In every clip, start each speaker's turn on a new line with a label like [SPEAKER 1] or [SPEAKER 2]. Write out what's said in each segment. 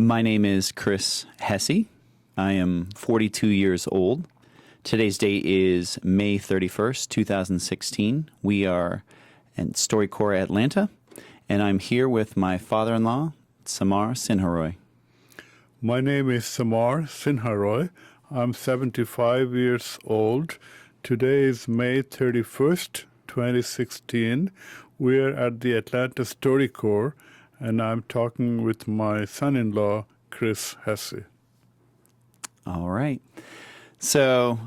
[SPEAKER 1] My name is Chris Hesse. I am 42 years old. Today's date is May 31st, 2016. We are in StoryCorps Atlanta, and I'm here with my father-in-law, Samar Sinharoy.
[SPEAKER 2] My name is Samar Sinharoy. I'm 75 years old. Today is May 31st, 2016. We're at the Atlanta StoryCorps, and I'm talking with my son-in-law, Chris Hesse.
[SPEAKER 1] All right. So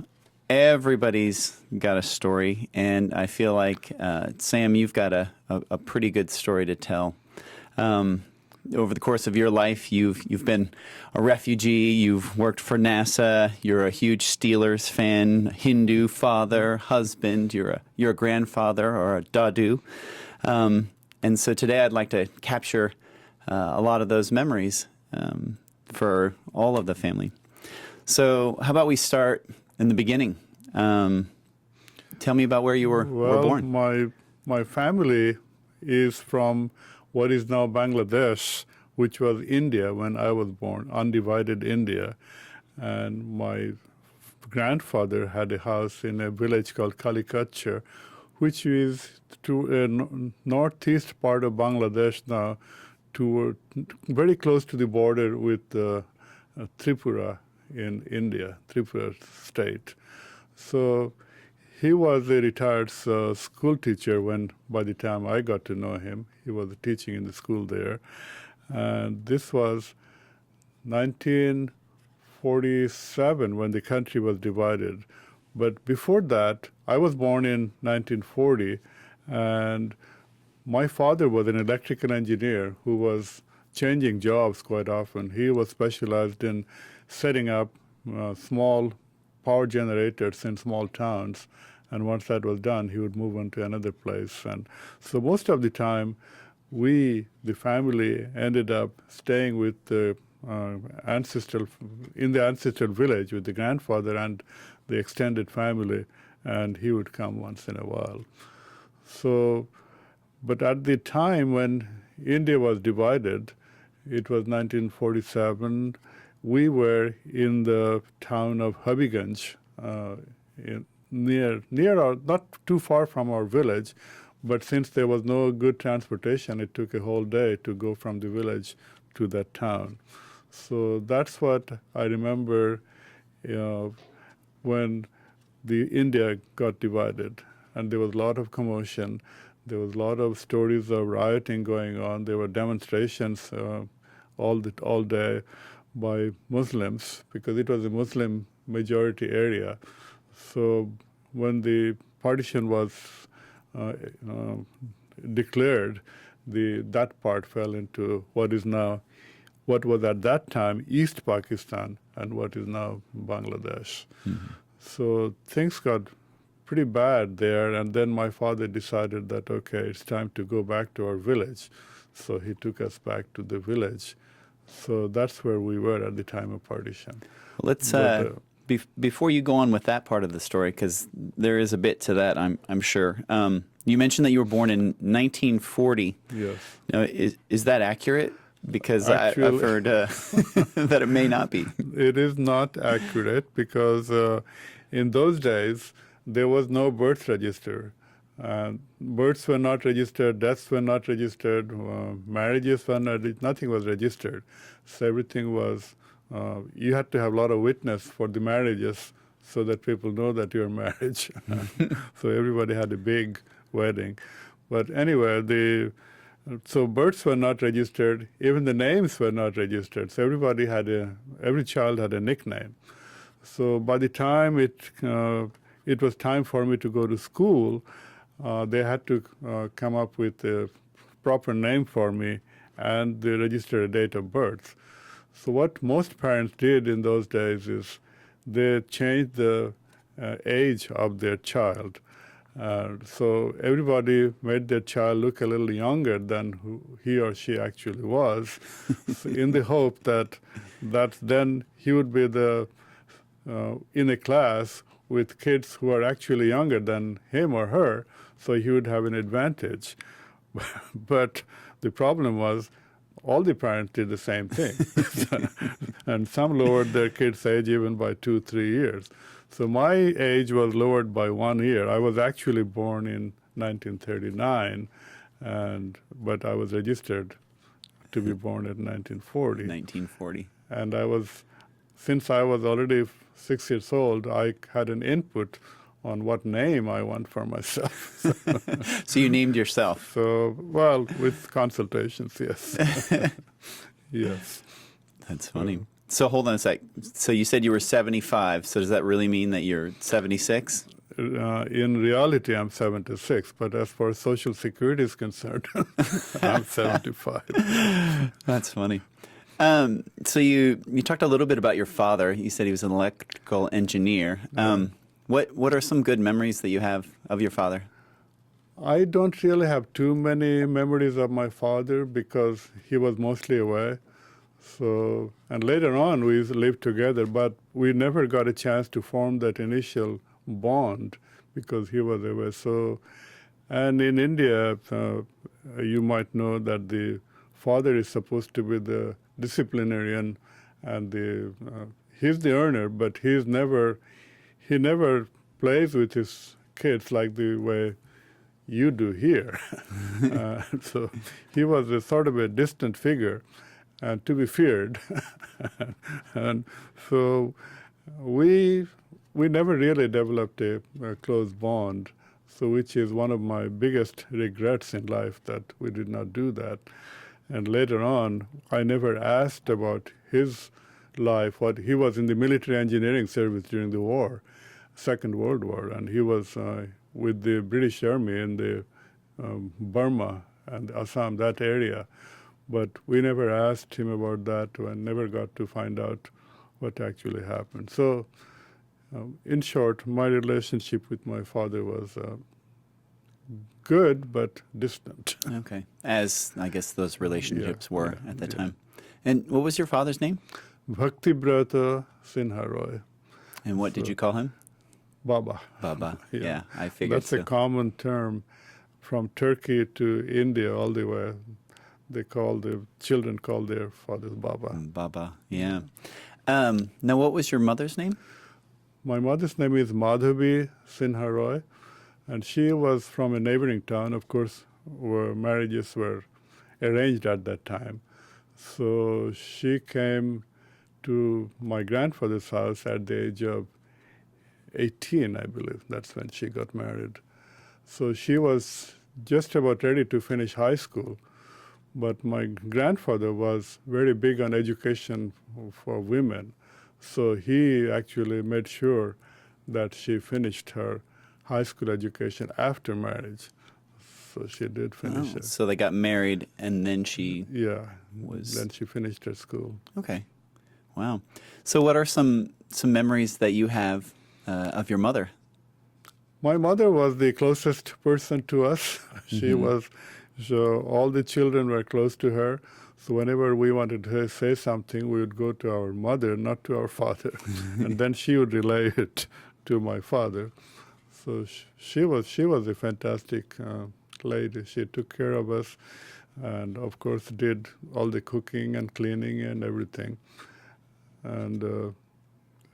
[SPEAKER 1] everybody's got a story, and I feel like, Sam, you've got a pretty good story to tell. Over the course of your life, you've been a refugee, you've worked for NASA, you're a huge Steelers fan, Hindu father, husband, you're a grandfather or a dadu. And so today I'd like to capture a lot of those memories for all of the family. So how about we start in the beginning? Tell me about where you were born.
[SPEAKER 2] My family is from what is now Bangladesh, which was India when I was born, undivided India. And my grandfather had a house in a village called Kalikachar, which is to northeast part of Bangladesh now, very close to the border with Tripura in India, Tripura state. So he was a retired school teacher by the time I got to know him. He was teaching in the school there. And this was 1947 when the country was divided. But before that, I was born in 1940, and my father was an electrical engineer who was changing jobs quite often. He was specialized in setting up small power generators in small towns, and once that was done, he would move on to another place. And so most of the time, the family, ended up staying with the ancestral village with the grandfather and the extended family, and he would come once in a while. So, but at the time when India was divided, it was 1947, we were in the town of Habiganj, near or not too far from our village, but since there was no good transportation, it took a whole day to go from the village to that town. So that's what I remember, when the India got divided, and there was a lot of commotion. There was a lot of stories of rioting going on. There were demonstrations all day by Muslims because it was a Muslim majority area. So when the partition was declared, that part fell into what was at that time East Pakistan and what is now Bangladesh. Mm-hmm. So things got pretty bad there, and then my father decided that, okay, it's time to go back to our village. So he took us back to the village. So that's where we were at the time of partition.
[SPEAKER 1] Let's before you go on with that part of the story, because there is a bit to that, I'm sure. You mentioned that you were born in 1940.
[SPEAKER 2] Yes.
[SPEAKER 1] Now, is that accurate? Because actually, I've heard that it may not be.
[SPEAKER 2] It is not accurate because in those days, there was no birth register. Births were not registered, deaths were not registered, marriages were not, nothing was registered. So everything was, you had to have a lot of witness for the marriages so that people know that you're married. So everybody had a big wedding. But anyway, so births were not registered, even the names were not registered. So every child had a nickname. So by the time it was time for me to go to school, they had to come up with a proper name for me, and they registered a date of birth. So what most parents did in those days is they changed the age of their child. So everybody made their child look a little younger than who he or she actually was, so in the hope that then he would be in a class with kids who are actually younger than him or her, so he would have an advantage. But the problem was all the parents did the same thing. And some lowered their kids' age even by 2-3 years. So my age was lowered by 1 year. I was actually born in 1939, but I was registered to be born in 1940.
[SPEAKER 1] 1940.
[SPEAKER 2] And since I was already 6 years old, I had an input on what name I want for myself.
[SPEAKER 1] So you named yourself.
[SPEAKER 2] So, well, with consultations, yes. Yes.
[SPEAKER 1] That's funny. So hold on a sec. So you said you were 75. So does that really mean that you're 76?
[SPEAKER 2] In reality, I'm 76, but as far as Social Security is concerned, I'm 75.
[SPEAKER 1] That's funny. So you talked a little bit about your father. You said he was an electrical engineer. What are some good memories that you have of your father?
[SPEAKER 2] I don't really have too many memories of my father because he was mostly away. So, and later on we lived together, but we never got a chance to form that initial bond because he was away. So, and in India, you might know that the father is supposed to be the disciplinarian, and he's the earner, but he never plays with his kids like the way you do here. So he was a sort of a distant figure and to be feared. And so we never really developed a close bond, so which is one of my biggest regrets in life, that we did not do that. And later on, I never asked about his life. He was in the military engineering service during the war, Second World War, and he was with the British Army in the Burma and Assam, that area. But we never asked him about that and never got to find out what actually happened. So, in short, my relationship with my father was good but distant.
[SPEAKER 1] Okay. As I guess those relationships were at the time. And what was your father's name?
[SPEAKER 2] Bhaktibrata Sinha Roy.
[SPEAKER 1] And what did you call him?
[SPEAKER 2] Baba.
[SPEAKER 1] Baba. Yeah, I figured
[SPEAKER 2] That's a common term from Turkey to India all the way. The children call their fathers Baba.
[SPEAKER 1] Baba, yeah. Now, what was your mother's name?
[SPEAKER 2] My mother's name is Madhavi Sinha Roy, and she was from a neighboring town, of course, where marriages were arranged at that time. So she came to my grandfather's house at the age of 18, I believe. That's when she got married. So she was just about ready to finish high school. But my grandfather was very big on education for women. So he actually made sure that she finished her high school education after marriage. So she did finish it.
[SPEAKER 1] So they got married and then she
[SPEAKER 2] then she finished her school.
[SPEAKER 1] Okay. Wow. So what are some memories that you have of your mother?
[SPEAKER 2] My mother was the closest person to us. So all the children were close to her. So whenever we wanted to say something, we would go to our mother, not to our father. And then she would relay it to my father. So she was a fantastic lady. She took care of us and, of course, did all the cooking and cleaning and everything. And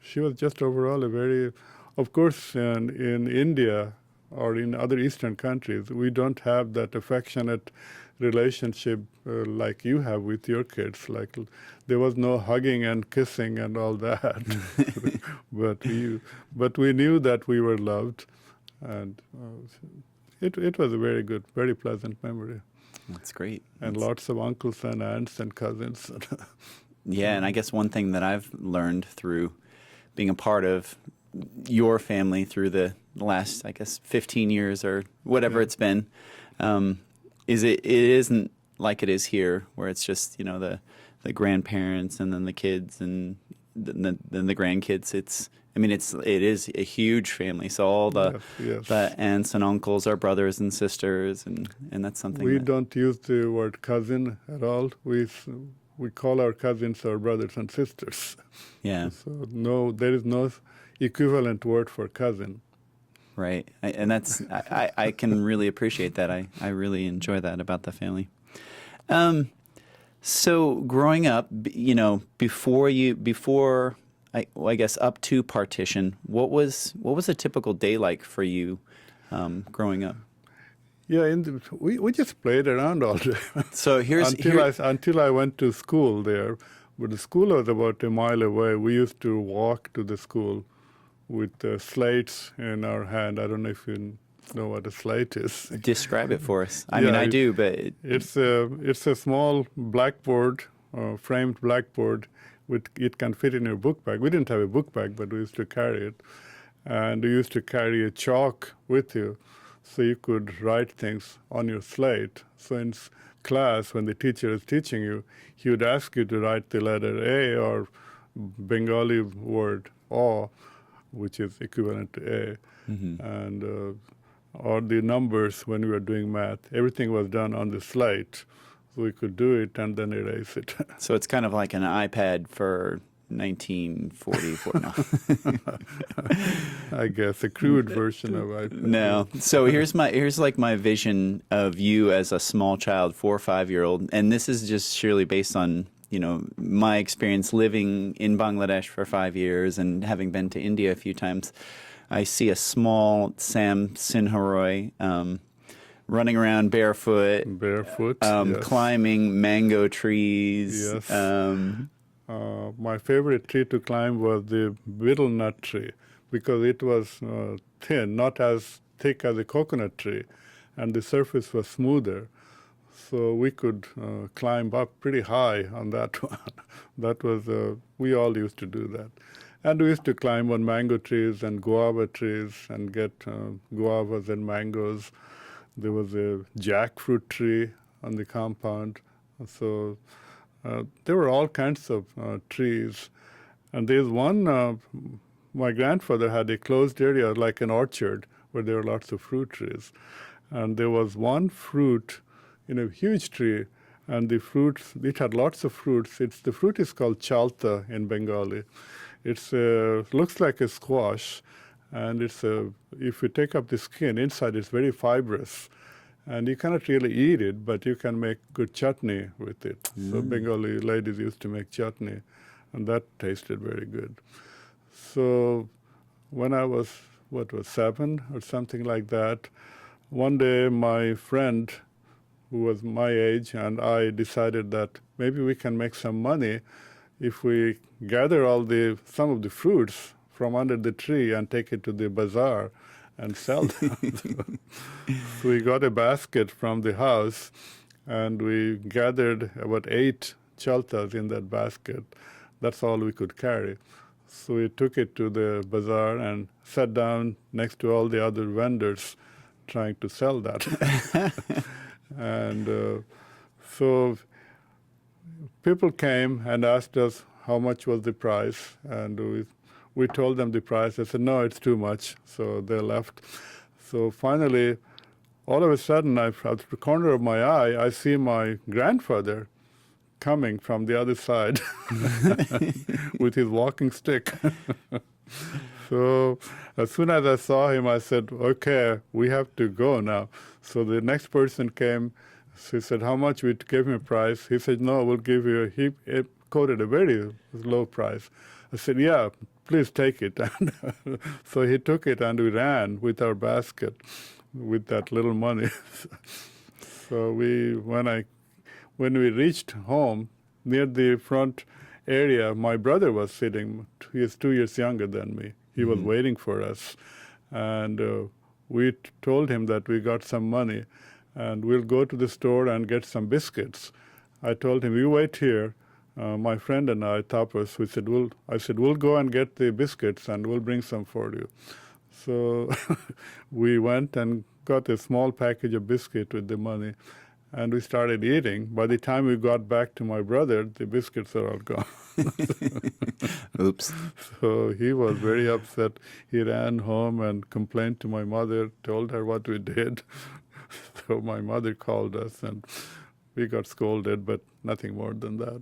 [SPEAKER 2] she was just overall a very, of course, in India or in other Eastern countries, we don't have that affectionate relationship like you have with your kids. Like there was no hugging and kissing and all that. but we knew that we were loved, and it was a very good, very pleasant memory.
[SPEAKER 1] That's great.
[SPEAKER 2] And lots of uncles and aunts and cousins.
[SPEAKER 1] Yeah, and I guess one thing that I've learned through being a part of your family through the last, I guess, 15 years or whatever it's been, is it isn't like it is here, where it's just, the grandparents and then the kids and then the grandkids. It is a huge family. So all the aunts and uncles are brothers and sisters, and that's something
[SPEAKER 2] we don't use the word cousin at all. We call our cousins our brothers and sisters.
[SPEAKER 1] Yeah.
[SPEAKER 2] So there is no equivalent word for cousin.
[SPEAKER 1] Right. And that's, I can really appreciate that. I really enjoy that about the family. So growing up, before I guess up to partition, what was a typical day like for you growing up?
[SPEAKER 2] Yeah, we just played around all day
[SPEAKER 1] So here's
[SPEAKER 2] until
[SPEAKER 1] here.
[SPEAKER 2] I went to school there. But the school was about a mile away. We used to walk to the school with slates in our hand. I don't know if you know what a slate is.
[SPEAKER 1] Describe it for us. I mean,
[SPEAKER 2] Yeah,
[SPEAKER 1] I do, but
[SPEAKER 2] it's a small blackboard, framed blackboard. With it can fit in your book bag. We didn't have a book bag, but we used to carry it, and we used to carry a chalk with you, so you could write things on your slate. So in class, when the teacher is teaching you, he would ask you to write the letter A or Bengali word O, which is equivalent to A, and or the numbers when we were doing math. Everything was done on the slate, so we could do it and then erase it.
[SPEAKER 1] so it's kind of like an iPad for 1944. No.
[SPEAKER 2] I guess a crude version of it.
[SPEAKER 1] No. So here's like my vision of you as a small child, 4 or 5 year old, and this is just surely based on my experience living in Bangladesh for 5 years and having been to India a few times. I see a small Sam Sinharoy running around barefoot,
[SPEAKER 2] Barefoot, yes.
[SPEAKER 1] climbing mango trees.
[SPEAKER 2] Yes. My favorite tree to climb was the betel nut tree because it was thin, not as thick as a coconut tree, and the surface was smoother. So we could climb up pretty high on that one. That was, we all used to do that. And we used to climb on mango trees and guava trees and get guavas and mangoes. There was a jackfruit tree on the compound. So there were all kinds of trees. And there's one, my grandfather had a closed area like an orchard where there were lots of fruit trees. And there was one fruit in a huge tree, and the fruits, it had lots of fruits. The fruit is called chalta in Bengali. It's looks like a squash, and if you take up the skin, inside it's very fibrous. And you cannot really eat it, but you can make good chutney with it. So Bengali ladies used to make chutney, and that tasted very good. So when I was, 7 or something like that, one day my friend, who was my age, and I decided that maybe we can make some money if we gather some of the fruits from under the tree and take it to the bazaar and sell them. So we got a basket from the house, and we gathered about 8 chaltas in that basket. That's all we could carry. So we took it to the bazaar and sat down next to all the other vendors trying to sell that. And so people came and asked us how much was the price, and we told them the price. They said, no, it's too much, so they left. So finally, all of a sudden, out of the corner of my eye, I see my grandfather coming from the other side with his walking stick. So as soon as I saw him, I said, okay, we have to go now. So the next person came. He said, how much? We gave him a price. He said, no, we'll give you, he quoted a very low price. I said, yeah, please take it. So he took it, and we ran with our basket with that little money. So when we reached home, near the front area, my brother was sitting. He is 2 years younger than me. He was waiting for us. And we told him that we got some money, and we'll go to the store and get some biscuits. I told him, you wait here. My friend and I, Tapas, I said, we'll go and get the biscuits, and we'll bring some for you. So we went and got a small package of biscuit with the money, and we started eating. By the time we got back to my brother, the biscuits are all gone.
[SPEAKER 1] Oops.
[SPEAKER 2] So he was very upset. He ran home and complained to my mother, told her what we did. So my mother called us, and we got scolded, but nothing more than that.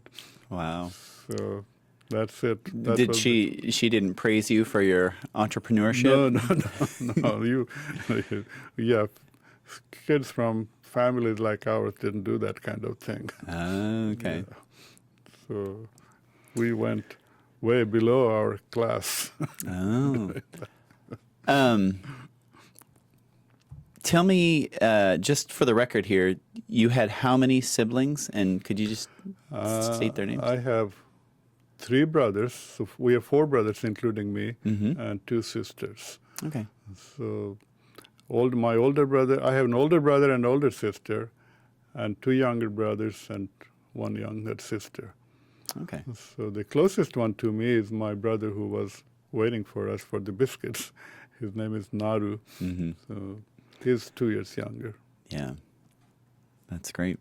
[SPEAKER 1] Wow.
[SPEAKER 2] So that's it. That
[SPEAKER 1] Did
[SPEAKER 2] was
[SPEAKER 1] she didn't praise you for your entrepreneurship?
[SPEAKER 2] No. Yeah. kids from families like ours didn't do that kind of thing.
[SPEAKER 1] Okay.
[SPEAKER 2] Yeah. So we went way below our class.
[SPEAKER 1] Oh. Um, Tell me, just for the record here, you had how many siblings, and could you just state their names?
[SPEAKER 2] I have 3 brothers. So we have 4 brothers, including me,
[SPEAKER 1] Mm-hmm.
[SPEAKER 2] and 2 sisters.
[SPEAKER 1] Okay.
[SPEAKER 2] So my older brother, I have an older brother and older sister, and 2 younger brothers and 1 younger sister.
[SPEAKER 1] Okay.
[SPEAKER 2] So the closest one to me is my brother who was waiting for us for the biscuits. His name is Naru.
[SPEAKER 1] Mm-hmm.
[SPEAKER 2] So he's 2 years younger.
[SPEAKER 1] Yeah. That's great.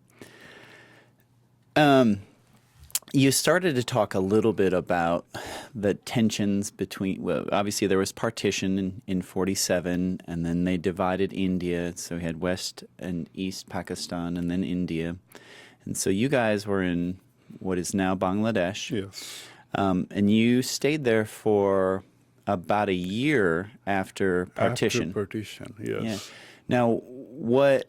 [SPEAKER 1] You started to talk a little bit about the tensions between, well, obviously there was partition in 47, and then they divided India. So we had West and East Pakistan, and then India. And so you guys were in what is now Bangladesh.
[SPEAKER 2] Yes.
[SPEAKER 1] And you stayed there for about a year after partition.
[SPEAKER 2] After partition, yes.
[SPEAKER 1] Yeah. Now, what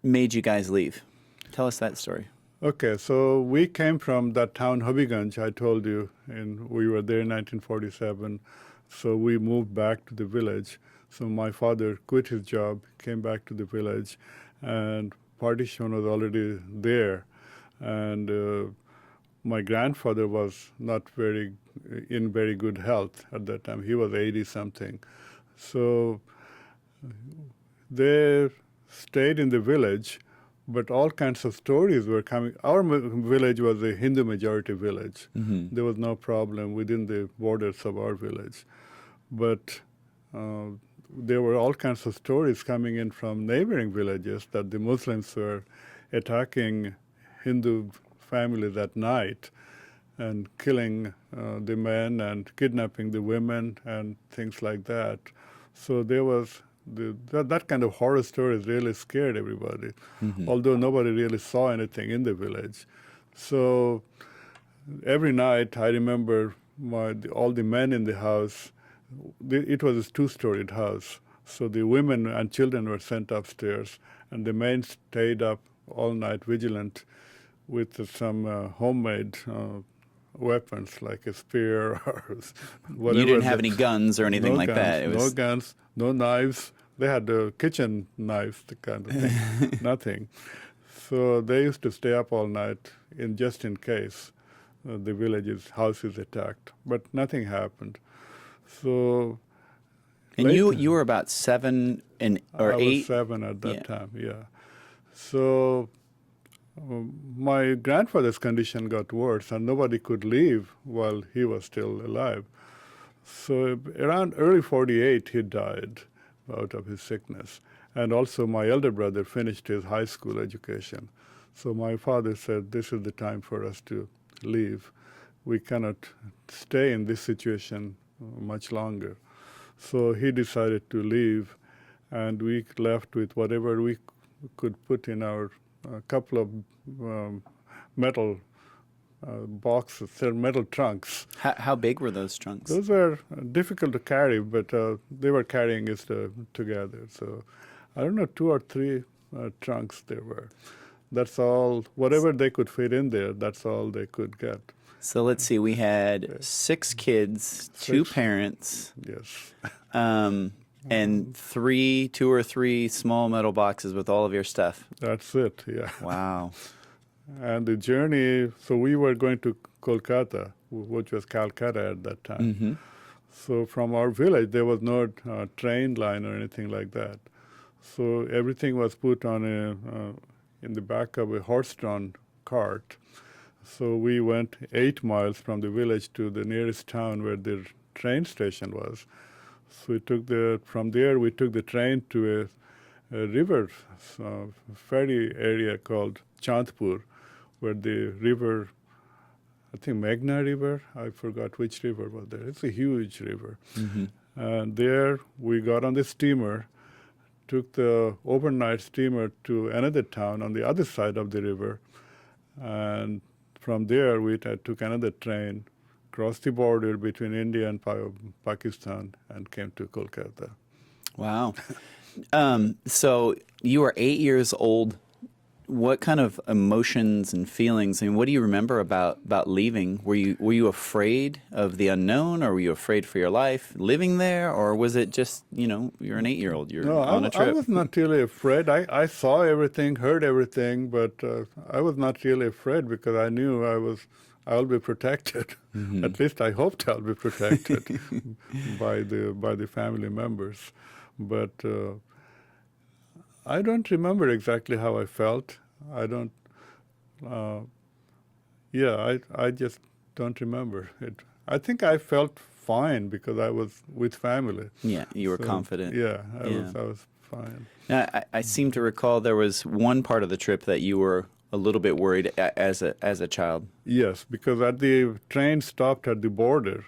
[SPEAKER 1] made you guys leave? Tell us that story.
[SPEAKER 2] Okay, so we came from that town Habiganj, I told you, and we were there in 1947. So we moved back to the village. So my father quit his job, came back to the village, and partition was already there. And my grandfather was not in very good health at that time. He was 80-something. So they stayed in the village, but all kinds of stories were coming. Our village was a Hindu majority village.
[SPEAKER 1] Mm-hmm.
[SPEAKER 2] There was no problem within the borders of our village. But there were all kinds of stories coming in from neighboring villages that the Muslims were attacking Hindu families at night and killing the men and kidnapping the women and things like that. So there was that kind of horror stories really scared everybody, although nobody really saw anything in the village. So every night, I remember all the men in the house. It was a 2-storied house, so the women and children were sent upstairs, and the men stayed up all night vigilant with some homemade weapons like a spear or whatever.
[SPEAKER 1] You didn't have any guns or anything like that. It was...
[SPEAKER 2] No guns, no knives. They had kitchen knives, the kind of thing, nothing. So they used to stay up all night just in case the village's house is attacked. But nothing happened. So.
[SPEAKER 1] And
[SPEAKER 2] later,
[SPEAKER 1] you were about 7 or 8?
[SPEAKER 2] I was 7 at that time, yeah. So my grandfather's condition got worse, and nobody could leave while he was still alive. So around early 48, he died out of his sickness. And also my elder brother finished his high school education. So my father said, this is the time for us to leave. We cannot stay in this situation much longer. So he decided to leave, and we left with whatever we could put in our couple of metal boxes, they're metal trunks.
[SPEAKER 1] How big were those trunks?
[SPEAKER 2] Those were difficult to carry, but they were carrying us together. So I don't know, 2 or 3 trunks there were. That's all, whatever they could fit in there, that's all they could get.
[SPEAKER 1] So let's see, we had 6 kids, 2 parents.
[SPEAKER 2] Yes.
[SPEAKER 1] And 2 or 3 small metal boxes with all of your stuff.
[SPEAKER 2] That's it, yeah.
[SPEAKER 1] Wow.
[SPEAKER 2] And the journey, so we were going to Kolkata, which was Calcutta at that time.
[SPEAKER 1] Mm-hmm.
[SPEAKER 2] So from our village, there was no train line or anything like that. So everything was put on in the back of a horse-drawn cart. So we went 8 miles from the village to the nearest town where the train station was. So from there we took the train to a river ferry area called Chandpur, where the river, I think Meghna River, I forgot which river was there. It's a huge river.
[SPEAKER 1] Mm-hmm.
[SPEAKER 2] And there we got on the steamer, took the overnight steamer to another town on the other side of the river. And from there we took another train, crossed the border between India and Pakistan, and came to Kolkata.
[SPEAKER 1] Wow. So you were 8 years old. What kind of emotions and feelings? I mean, what do you remember about leaving? Were you afraid of the unknown, or were you afraid for your life living there, or was it just you're an 8-year-old, you're
[SPEAKER 2] No,
[SPEAKER 1] on a
[SPEAKER 2] I
[SPEAKER 1] trip?
[SPEAKER 2] was not really afraid. I saw everything, heard everything, but I was not really afraid because I knew I'll be protected.
[SPEAKER 1] Hmm.
[SPEAKER 2] At least I hoped I'll be protected by the family members. But I don't remember exactly how I felt. I don't. Uh, yeah, I just don't remember it. I think I felt fine because I was with family.
[SPEAKER 1] Yeah, you were
[SPEAKER 2] So
[SPEAKER 1] confident.
[SPEAKER 2] yeah,
[SPEAKER 1] Yeah.
[SPEAKER 2] I was fine.
[SPEAKER 1] Now, I seem to recall there was one part of the trip that you were a little bit worried as a child.
[SPEAKER 2] Yes, because at the train stopped at the border,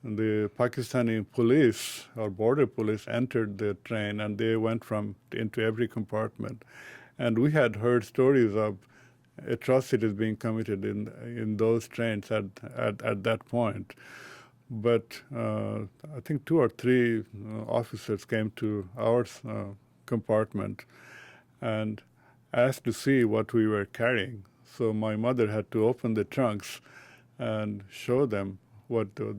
[SPEAKER 2] and the Pakistani police or border police entered the train and they went from into every compartment. And we had heard stories of atrocities being committed in those trains at that point. But I think 2 or 3 officers came to our compartment and asked to see what we were carrying. So my mother had to open the trunks and show them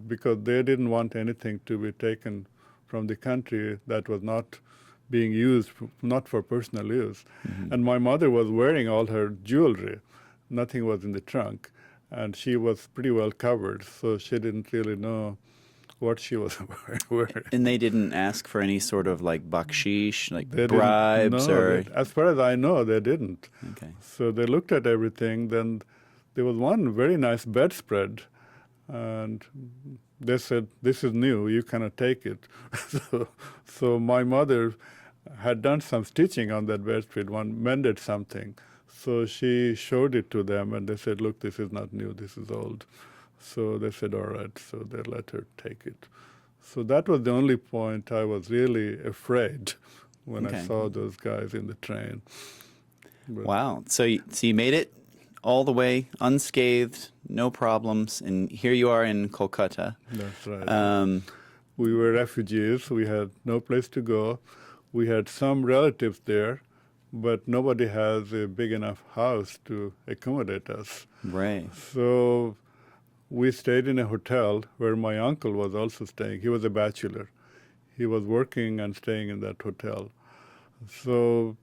[SPEAKER 2] because they didn't want anything to be taken from the country that was not being used, not for personal use.
[SPEAKER 1] Hmm.
[SPEAKER 2] And my mother was wearing all her jewelry. Nothing was in the trunk. And she was pretty well covered, so she didn't really know what she was wearing.
[SPEAKER 1] And they didn't ask for any sort of like baksheesh, like
[SPEAKER 2] They didn't.
[SPEAKER 1] bribes,
[SPEAKER 2] No,
[SPEAKER 1] or
[SPEAKER 2] as far as I know, they didn't.
[SPEAKER 1] okay.
[SPEAKER 2] So they looked at everything. Then there was one very nice bedspread, and they said, "This is new. You cannot take it." so my mother had done some stitching on that bedspread, mended something. So she showed it to them, and they said, "Look, this is not new. This is old." So they said, "All right." So they let her take it. So that was the only point I was really afraid when I
[SPEAKER 1] Okay.
[SPEAKER 2] saw those guys in the train. But
[SPEAKER 1] Wow. So you made it all the way unscathed, no problems, and here you are in Kolkata.
[SPEAKER 2] that's right.
[SPEAKER 1] Um,
[SPEAKER 2] We were refugees. We had no place to go. We had some relatives there, but nobody has a big enough house to accommodate us.
[SPEAKER 1] right.
[SPEAKER 2] So we stayed in a hotel where my uncle was also staying. He was a bachelor. He was working and staying in that hotel. So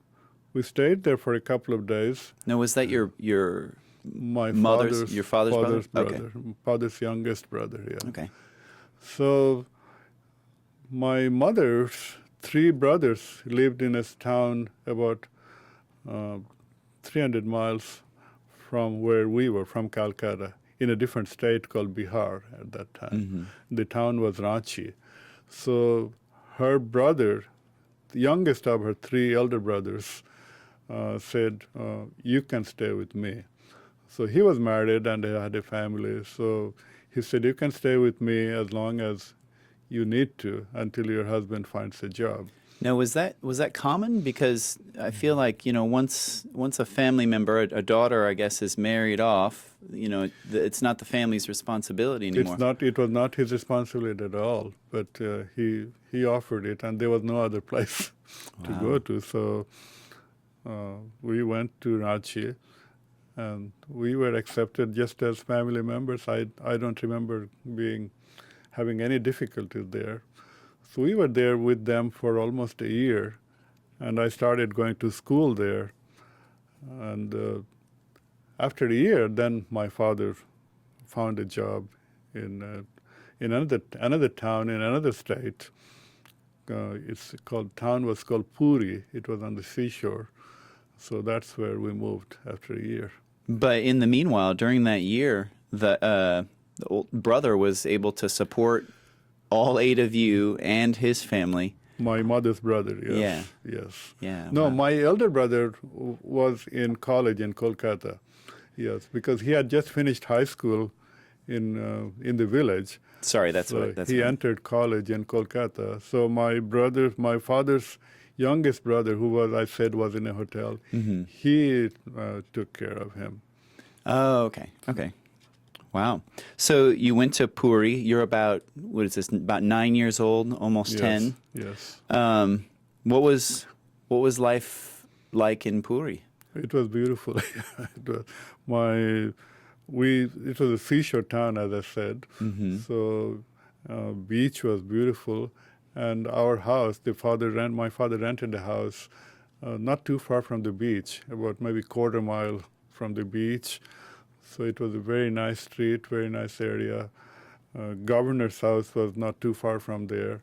[SPEAKER 2] we stayed there for a couple of days.
[SPEAKER 1] Now, was that your
[SPEAKER 2] My
[SPEAKER 1] your father's brother? Okay.
[SPEAKER 2] brother, father's youngest brother, yeah.
[SPEAKER 1] Okay.
[SPEAKER 2] So my mother's 3 brothers lived in a town about 300 miles from where we were, from Calcutta, in a different state called Bihar at that time.
[SPEAKER 1] Hmm.
[SPEAKER 2] The town was Ranchi. So her brother, the youngest of her 3 elder brothers, said, "You can stay with me." So he was married and he had a family. So he said, "You can stay with me as long as you need to until your husband finds a job."
[SPEAKER 1] Now, was that common? Because I feel like once a family member, a daughter, I guess, is married off, it's not the family's responsibility anymore.
[SPEAKER 2] It was not his responsibility at all, but he offered it, and there was no other place to go
[SPEAKER 1] Wow.
[SPEAKER 2] to. So we went to Ranchi, and we were accepted just as family members. I don't remember having any difficulties there. So we were there with them for almost a year, and I started going to school there. And after a year, then my father found a job in another town in another state. Town was called Puri. It was on the seashore. So that's where we moved after a year.
[SPEAKER 1] But in the meanwhile, during that year, the old brother was able to support all 8 of you and his family.
[SPEAKER 2] My mother's brother, yes.
[SPEAKER 1] Yeah.
[SPEAKER 2] Yes.
[SPEAKER 1] Yeah.
[SPEAKER 2] No,
[SPEAKER 1] Wow.
[SPEAKER 2] my elder brother was in college in Kolkata. Yes, because he had just finished high school in the village.
[SPEAKER 1] Sorry, that's
[SPEAKER 2] So
[SPEAKER 1] what that's
[SPEAKER 2] he
[SPEAKER 1] what-
[SPEAKER 2] entered college in Kolkata. So my father's youngest brother, who was in a hotel,
[SPEAKER 1] Mhm.
[SPEAKER 2] he took care of him.
[SPEAKER 1] Oh, okay. Okay. Wow. So you went to Puri. You're about, what is this, about 9 years old, almost
[SPEAKER 2] Yes.
[SPEAKER 1] 10.
[SPEAKER 2] Yes.
[SPEAKER 1] What was life like in Puri?
[SPEAKER 2] It was beautiful. It was it was a seashore town, as I said.
[SPEAKER 1] Mm-hmm.
[SPEAKER 2] So beach was beautiful, and our house, my father rented a house not too far from the beach, about maybe quarter mile from the beach. So it was a very nice street, very nice area. Governor's house was not too far from there.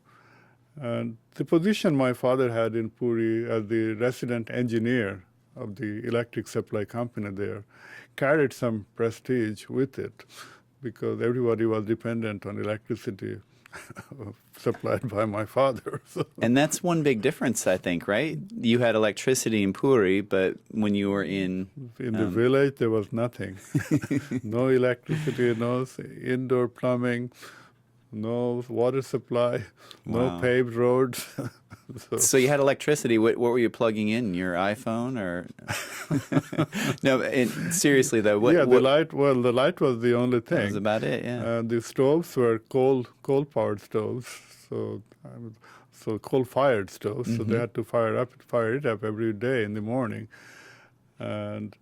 [SPEAKER 2] And the position my father had in Puri as the resident engineer of the electric supply company there carried some prestige with it because everybody was dependent on electricity supplied by my father. So,
[SPEAKER 1] And that's one big difference, I think, right? You had electricity in Puri, but when you were in
[SPEAKER 2] the village, there was nothing. No electricity, no indoor plumbing, no water supply, no
[SPEAKER 1] Wow.
[SPEAKER 2] paved roads.
[SPEAKER 1] So you had electricity. What were you plugging in? Your iPhone or? No, seriously though.
[SPEAKER 2] Yeah, the light. Well, the light was the only thing.
[SPEAKER 1] That was about it. Yeah.
[SPEAKER 2] And the stoves were coal-powered stoves, so coal-fired stoves. So they had to fire it up every day in the morning. And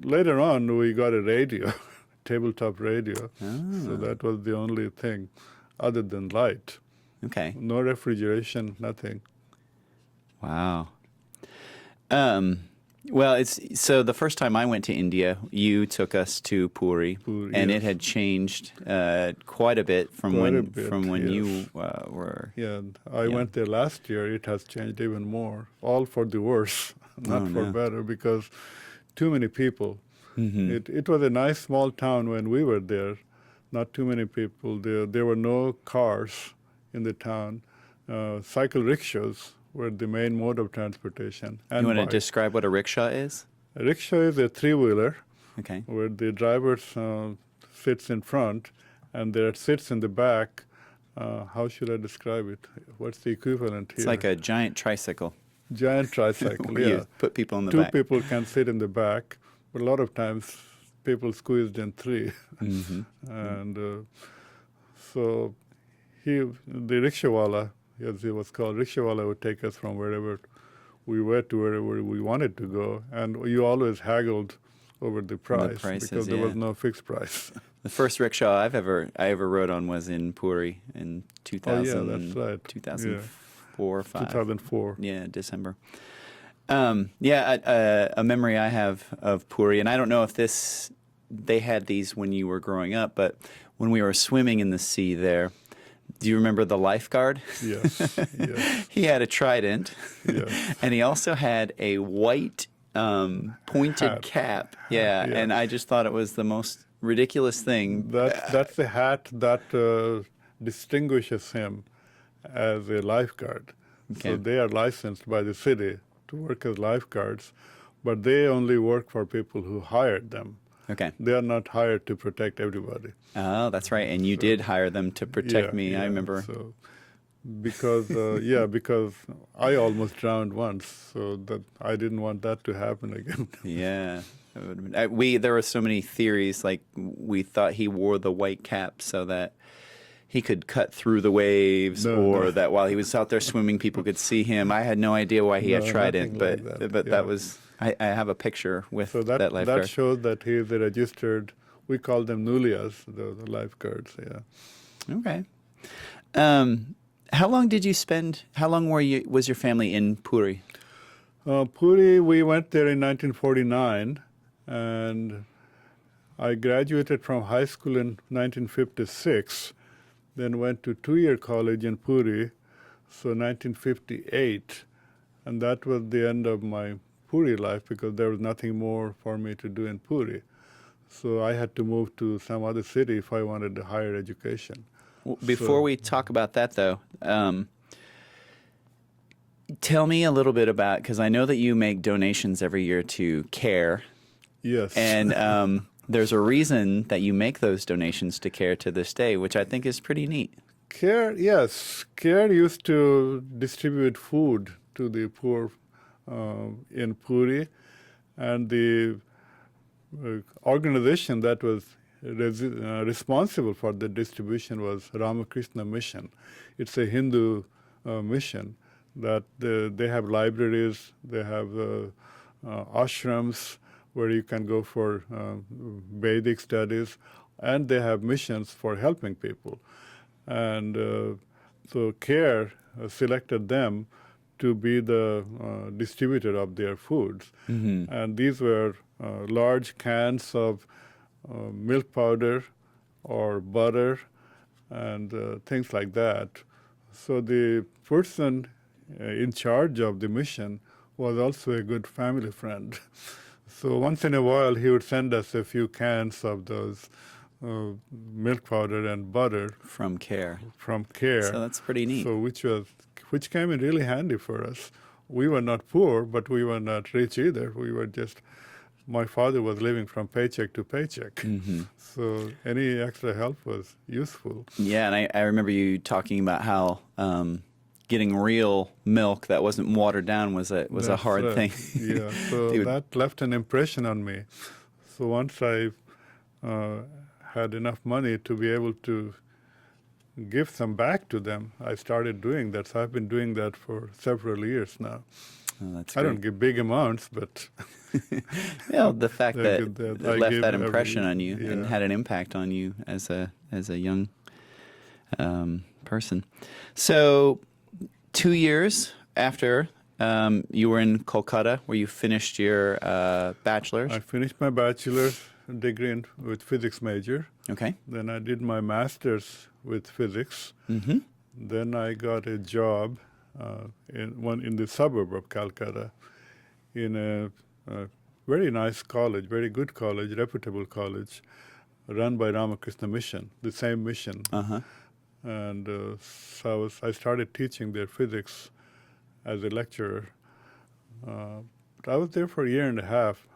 [SPEAKER 2] later on, we got a radio, tabletop radio. So that was the only thing, other than light.
[SPEAKER 1] Okay.
[SPEAKER 2] No refrigeration, nothing.
[SPEAKER 1] Wow. Well, so the first time I went to India, you took us to Puri, and
[SPEAKER 2] yes.
[SPEAKER 1] it had changed quite a bit from when
[SPEAKER 2] yes.
[SPEAKER 1] you were.
[SPEAKER 2] Yeah, and I went there last year. It has changed even more, all for the worse, not for better, because too many people.
[SPEAKER 1] Mm-hmm.
[SPEAKER 2] It was a nice small town when we were there. Not too many people. There were no cars in the town. Cycle rickshaws were the main mode of transportation. And
[SPEAKER 1] You want to
[SPEAKER 2] bike.
[SPEAKER 1] describe what a rickshaw is?
[SPEAKER 2] A rickshaw is a three-wheeler
[SPEAKER 1] Okay.
[SPEAKER 2] where the driver sits in front and there are seats in the back. How should I describe it? What's the equivalent here?
[SPEAKER 1] It's like a giant tricycle.
[SPEAKER 2] Giant tricycle,
[SPEAKER 1] Where
[SPEAKER 2] yeah.
[SPEAKER 1] you put people in the
[SPEAKER 2] Two
[SPEAKER 1] back.
[SPEAKER 2] people can sit in the back, but a lot of times people squeezed in three.
[SPEAKER 1] Mm-hmm.
[SPEAKER 2] And so the rickshawala, as he was called, rickshawala would take us from wherever we were to wherever we wanted to go. And you always haggled over the price
[SPEAKER 1] prices,
[SPEAKER 2] because there was no fixed price.
[SPEAKER 1] The first rickshaw I ever rode on was in Puri in 2000.
[SPEAKER 2] Oh, yeah, that's right.
[SPEAKER 1] 2004 or 5.
[SPEAKER 2] 2004.
[SPEAKER 1] Yeah, December. A memory I have of Puri, and I don't know if they had these when you were growing up, but when we were swimming in the sea there, do you remember the lifeguard?
[SPEAKER 2] Yes, yes.
[SPEAKER 1] He had a trident,
[SPEAKER 2] Yes.
[SPEAKER 1] and he also had a white pointed
[SPEAKER 2] Hat.
[SPEAKER 1] cap. Yeah,
[SPEAKER 2] Yeah.
[SPEAKER 1] and I just thought it was the most ridiculous thing.
[SPEAKER 2] That's the hat that distinguishes him as a lifeguard.
[SPEAKER 1] Okay.
[SPEAKER 2] So they are licensed by the city to work as lifeguards, but they only work for people who hired them.
[SPEAKER 1] Okay.
[SPEAKER 2] They are not hired to protect everybody.
[SPEAKER 1] Oh, that's right. And you did hire them to protect me. I remember.
[SPEAKER 2] So, because because I almost drowned once, so that I didn't want that to happen again.
[SPEAKER 1] Yeah. It would have been, there were so many theories. Like we thought he wore the white cap so that he could cut through the waves, or that while he was out there swimming, people could see him. I had no idea why he had trident,
[SPEAKER 2] nothing
[SPEAKER 1] but
[SPEAKER 2] like that.
[SPEAKER 1] that was. I have a picture with
[SPEAKER 2] So
[SPEAKER 1] that lifeguard.
[SPEAKER 2] that shows that he is a registered. We call them nulias, the lifeguards. Yeah.
[SPEAKER 1] Okay. How long did you spend? How long was your family in Puri?
[SPEAKER 2] Puri, we went there in 1949, and I graduated from high school in 1956, then went to two-year college in Puri, so 1958, and that was the end of my Puri life because there was nothing more for me to do in Puri. So I had to move to some other city if I wanted a higher education.
[SPEAKER 1] Before we talk about that, though, tell me a little bit about, because I know that you make donations every year to CARE.
[SPEAKER 2] Yes.
[SPEAKER 1] And there's a reason that you make those donations to CARE to this day, which I think is pretty neat.
[SPEAKER 2] CARE, yes. CARE used to distribute food to the poor in Puri, and the organization that was responsible for the distribution was Ramakrishna Mission. It's a Hindu mission. that they have libraries, they have ashrams where you can go for Vedic studies, and they have missions for helping people. And so CARE selected them to be the distributor of their foods. And these were large cans of milk powder or butter and things like that. So the person in charge of the mission was also a good family friend. So once in a while, he would send us a few cans of those milk powder and butter
[SPEAKER 1] From CARE.
[SPEAKER 2] from CARE.
[SPEAKER 1] So that's pretty neat.
[SPEAKER 2] So which came in really handy for us. We were not poor, but we were not rich either. We were just, my father was living from paycheck to paycheck. So any extra help was useful.
[SPEAKER 1] Yeah, and I remember you talking about how getting real milk that wasn't watered down was a
[SPEAKER 2] That's
[SPEAKER 1] hard
[SPEAKER 2] right.
[SPEAKER 1] thing.
[SPEAKER 2] Yeah, so
[SPEAKER 1] Dude.
[SPEAKER 2] that left an impression on me. So once I had enough money to be able to give some back to them, I started doing that. So I've been doing that for several years now.
[SPEAKER 1] Oh, that's
[SPEAKER 2] I
[SPEAKER 1] great.
[SPEAKER 2] don't give big amounts, but
[SPEAKER 1] Well, the fact
[SPEAKER 2] I
[SPEAKER 1] that
[SPEAKER 2] give that.
[SPEAKER 1] it
[SPEAKER 2] I
[SPEAKER 1] left
[SPEAKER 2] give
[SPEAKER 1] that
[SPEAKER 2] every-
[SPEAKER 1] impression on you and
[SPEAKER 2] yeah.
[SPEAKER 1] had an impact on you as a young person. So 2 years after you were in Kolkata, where you finished your bachelor's.
[SPEAKER 2] I finished my bachelor's degree with physics major.
[SPEAKER 1] Okay.
[SPEAKER 2] Then I did my master's with physics.
[SPEAKER 1] Mm-hmm.
[SPEAKER 2] Then I got a job in the suburb of Calcutta in a very nice college, very good college, reputable college, run by Ramakrishna Mission, the same mission.
[SPEAKER 1] Uh-huh.
[SPEAKER 2] And so I started teaching their physics as a lecturer. I was there for a year and a half.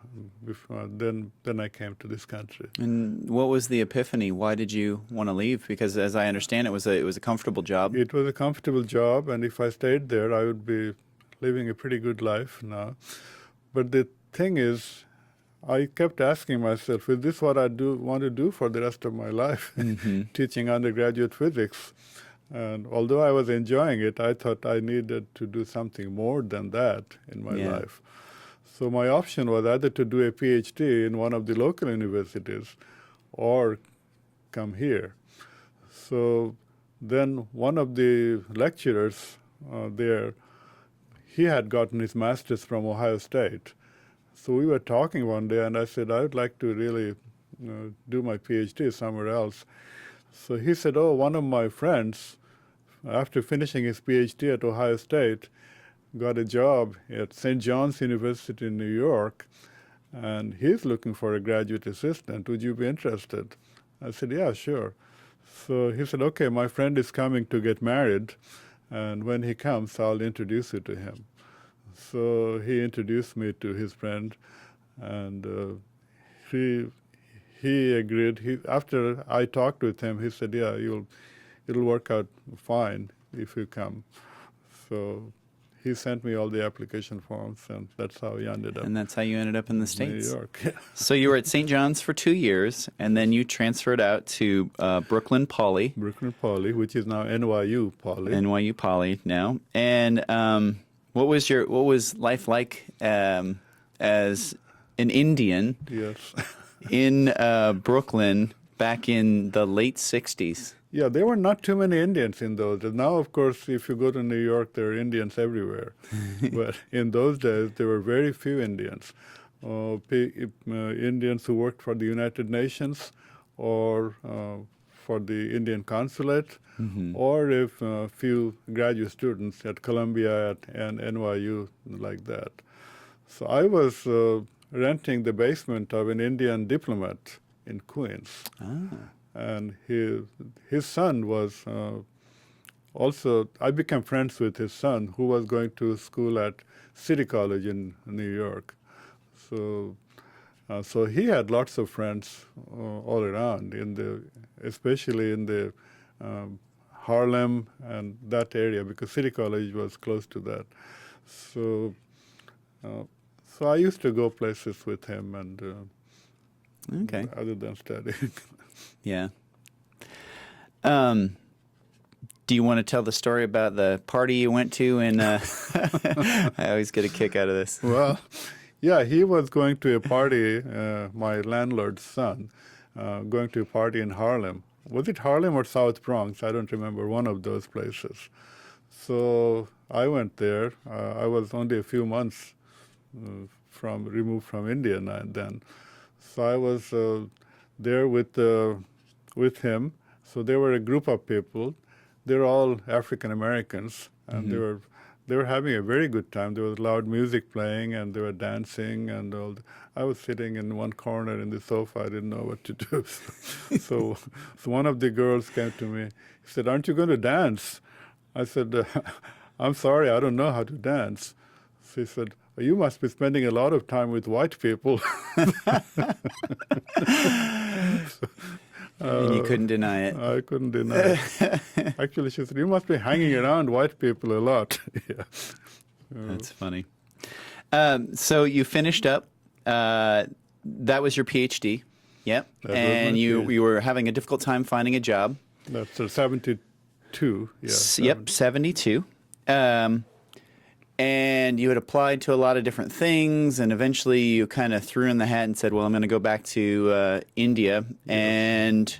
[SPEAKER 2] Before, then I came to this country.
[SPEAKER 1] And what was the epiphany? Why did you want to leave? Because as I understand, it was a comfortable job.
[SPEAKER 2] It was a comfortable job, and if I stayed there, I would be living a pretty good life now. But the thing is, I kept asking myself, is this what I want to do for the rest of my life? Teaching undergraduate physics. And although I was enjoying it, I thought I needed to do something more than that in my
[SPEAKER 1] Yeah.
[SPEAKER 2] life. So my option was either to do a PhD in one of the local universities or come here. So then one of the lecturers there, he had gotten his master's from Ohio State. So we were talking one day, and I said, I would like to really do my PhD somewhere else. So he said, oh, one of my friends, after finishing his PhD at Ohio State, got a job at St. John's University in New York, and he's looking for a graduate assistant. Would you be interested? I said, yeah, sure. So he said, okay, my friend is coming to get married, and when he comes, I'll introduce you to him. So he introduced me to his friend, and he agreed. After I talked with him, he said, yeah, it'll work out fine if you come. So he sent me all the application forms, and that's how we ended up
[SPEAKER 1] And that's how you ended up in the
[SPEAKER 2] in
[SPEAKER 1] States.
[SPEAKER 2] New York. Yeah.
[SPEAKER 1] So you were at St. John's for 2 years, and then you transferred out to Brooklyn Poly,
[SPEAKER 2] Brooklyn Poly, which is now NYU Poly.
[SPEAKER 1] NYU Poly now. And what was life like as an Indian
[SPEAKER 2] Yes.
[SPEAKER 1] in Brooklyn back in the late 60s?
[SPEAKER 2] Yeah, there were not too many Indians in those days. Now, of course, if you go to New York, there are Indians everywhere. But in those days, there were very few Indians. Indians who worked for the United Nations or for the Indian consulate, or if a few graduate students at Columbia and NYU, like that. So I was renting the basement of an Indian diplomat in Queens.
[SPEAKER 1] Ah.
[SPEAKER 2] And his son was also, I became friends with his son, who was going to school at City College in New York. So he had lots of friends all around, especially in the Harlem and that area, because City College was close to that. So I used to go places with him, and
[SPEAKER 1] Okay.
[SPEAKER 2] other than studying.
[SPEAKER 1] Yeah. Do you want to tell the story about the party you went to? And I always get a kick out of this.
[SPEAKER 2] Well, yeah, he was going to a party, my landlord's son, going to a party in Harlem. Was it Harlem or South Bronx? I don't remember, one of those places. So I went there. I was only a few months removed from India then. So I was there with him. So there were a group of people. They were all African Americans, and they were having a very good time. There was loud music playing, and they were dancing, and all. I was sitting in one corner in the sofa. I didn't know what to do. So one of the girls came to me. He said, "Aren't you going to dance?" I said, "I'm sorry, I don't know how to dance." She said, "You must be spending a lot of time with white people."
[SPEAKER 1] And you couldn't deny it.
[SPEAKER 2] I couldn't deny it. Actually, she said, "You must be hanging around white people a lot." Yeah.
[SPEAKER 1] That's funny. So you finished up. That was your PhD. Yep. And you were having a difficult time finding a job.
[SPEAKER 2] That's 72. Yeah.
[SPEAKER 1] Yep, 72. And you had applied to a lot of different things, and eventually you kind of threw in the hat and said, well, I'm going to go back to India. And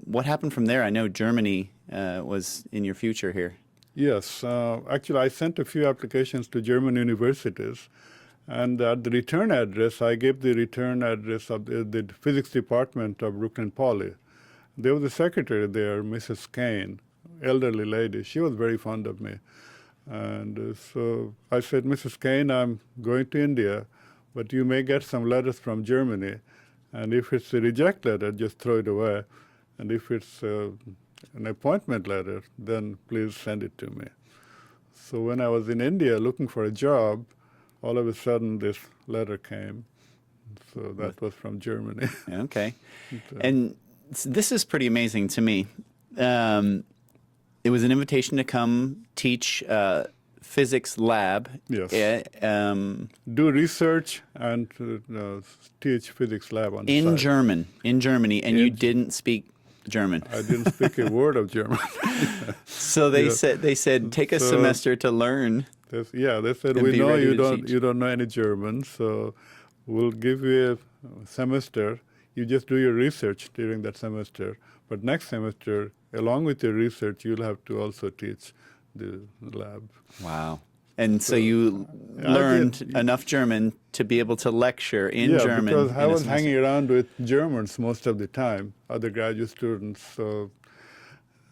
[SPEAKER 1] what happened from there? I know Germany was in your future here.
[SPEAKER 2] Yes. Actually, I sent a few applications to German universities. And at the return address, I gave the return address of the physics department of Brooklyn Poly. There was a secretary there, Mrs. Kane, elderly lady. She was very fond of me. And so I said, "Mrs. Kane, I'm going to India, but you may get some letters from Germany. And if it's a reject letter, just throw it away. And if it's an appointment letter, then please send it to me." So when I was in India looking for a job, all of a sudden this letter came. So that was from Germany.
[SPEAKER 1] Okay. And this is pretty amazing to me. It was an invitation to come teach physics lab.
[SPEAKER 2] Yes. Do research and teach physics lab on the side.
[SPEAKER 1] In Germany, and you didn't speak German.
[SPEAKER 2] I didn't speak a word of German.
[SPEAKER 1] So they said take a semester to learn.
[SPEAKER 2] They said, "We know you don't know any German, so we'll give you a semester. You just do your research during that semester. But next semester, along with your research, you'll have to also teach the lab."
[SPEAKER 1] Wow. And so you learned enough German to be able to lecture in German.
[SPEAKER 2] Yeah, because I was hanging around with Germans most of the time, other graduate students, so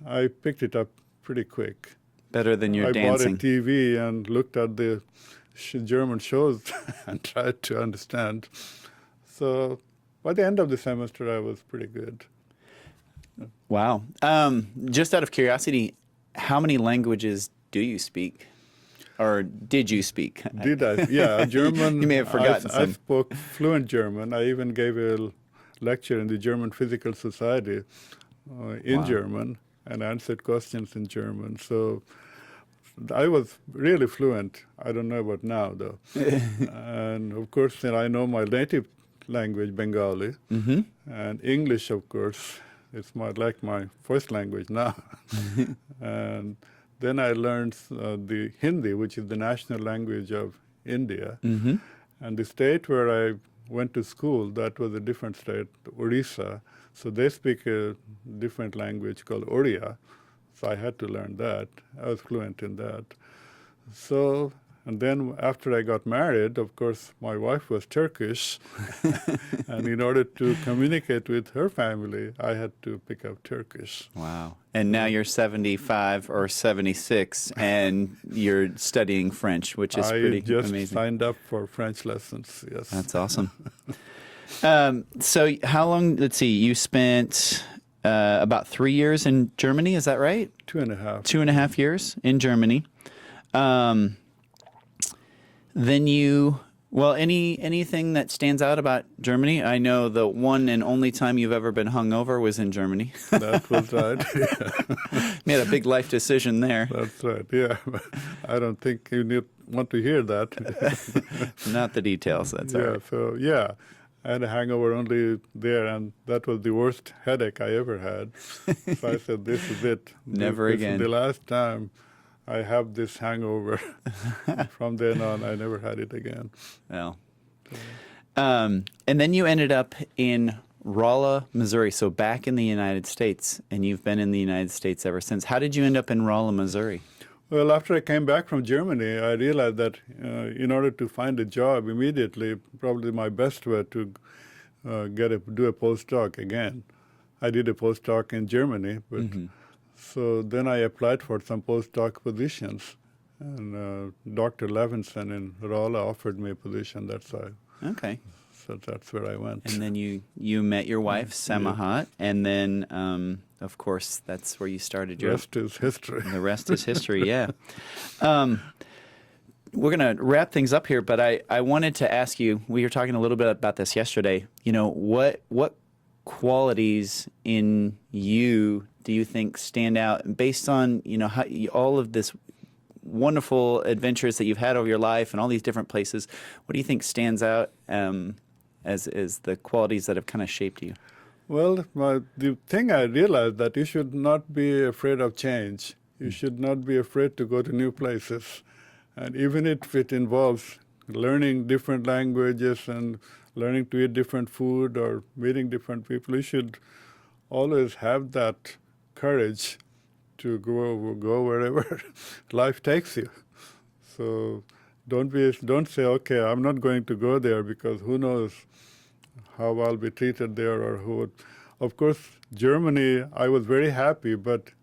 [SPEAKER 2] I picked it up pretty quick.
[SPEAKER 1] Better than your dancing.
[SPEAKER 2] I bought a TV and looked at the German shows and tried to understand. So by the end of the semester, I was pretty good.
[SPEAKER 1] Wow. Just out of curiosity, how many languages do you speak? Or did you speak?
[SPEAKER 2] Did I? Yeah, German.
[SPEAKER 1] You may have forgotten some.
[SPEAKER 2] I spoke fluent German. I even gave a lecture in the German Physical Society in German and answered questions in German. So I was really fluent. I don't know about now, though. And, of course, then I know my native language, Bengali, and English, of course. It's like my first language now. And then I learned the Hindi, which is the national language of India. And the state where I went to school, that was a different state, Orissa. So they speak a different language called Oriya. So I had to learn that. I was fluent in that. So, and then after I got married, of course, my wife was Turkish. And in order to communicate with her family, I had to pick up Turkish.
[SPEAKER 1] Wow. And now you're 75 or 76, and you're studying French, which is pretty amazing.
[SPEAKER 2] I just signed up for French lessons, yes.
[SPEAKER 1] That's awesome. So how long, let's see, you spent about 3 years in Germany, is that right?
[SPEAKER 2] 2.5.
[SPEAKER 1] 2.5 years in Germany. Then anything that stands out about Germany? I know the one and only time you've ever been hungover was in Germany.
[SPEAKER 2] That was right.
[SPEAKER 1] Made a big life decision there.
[SPEAKER 2] That's right, yeah. I don't think you want to hear that.
[SPEAKER 1] Not the details, that's all right.
[SPEAKER 2] So, yeah. I had a hangover only there, and that was the worst headache I ever had. So I said, this is it.
[SPEAKER 1] Never
[SPEAKER 2] This
[SPEAKER 1] again.
[SPEAKER 2] is the last time I have this hangover. From then on, I never had it again.
[SPEAKER 1] Well, and then you ended up in Rolla, Missouri, so back in the United States, and you've been in the United States ever since. How did you end up in Rolla, Missouri?
[SPEAKER 2] Well, after I came back from Germany, I realized that in order to find a job immediately, probably my best way to do a postdoc again. I did a postdoc in Germany, but so then I applied for some postdoc positions, and Dr. Levinson in Rolla offered me a position.
[SPEAKER 1] Okay.
[SPEAKER 2] So that's where I went.
[SPEAKER 1] And then you met your wife, Samahat, and then, of course, that's where you started
[SPEAKER 2] The rest is history.
[SPEAKER 1] The rest is history, yeah. We're going to wrap things up here, but I wanted to ask you, we were talking a little bit about this yesterday, what qualities in you do you think stand out based on, how all of this wonderful adventures that you've had over your life and all these different places? What do you think stands out as the qualities that have kind of shaped you?
[SPEAKER 2] Well, the thing I realized that you should not be afraid of change. You should not be afraid to go to new places. And even if it involves learning different languages and learning to eat different food or meeting different people, you should always have that courage to go wherever life takes you. So don't say, okay, I'm not going to go there because who knows how I'll be treated there or who. Of course, Germany, I was very happy, but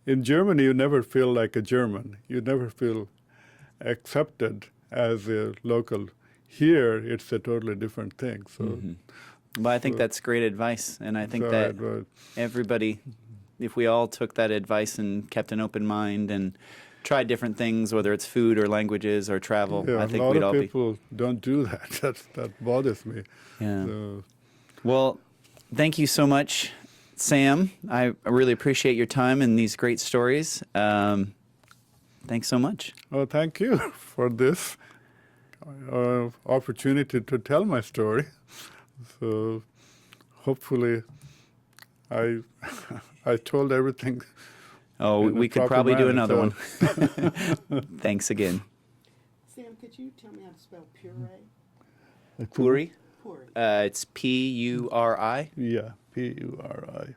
[SPEAKER 2] in Germany, you never feel like a German. You never feel accepted as a local. Here, it's a totally different thing. So,
[SPEAKER 1] Well, I think that's great advice, and I think that everybody, if we all took that advice and kept an open mind and tried different things, whether it's food or languages or travel, I think we'd all be.
[SPEAKER 2] A lot of people don't do that. That bothers me.
[SPEAKER 1] Yeah.
[SPEAKER 2] So,
[SPEAKER 1] well, thank you so much, Sam. I really appreciate your time and these great stories. Thanks so much.
[SPEAKER 2] well, thank you for this opportunity to tell my story. So hopefully I told everything.
[SPEAKER 1] Oh, we could probably do another one. Thanks again.
[SPEAKER 3] Sam, could you tell me how to spell puree?
[SPEAKER 1] Puri?
[SPEAKER 3] Puri.
[SPEAKER 1] It's Puri.
[SPEAKER 2] Yeah, Puri.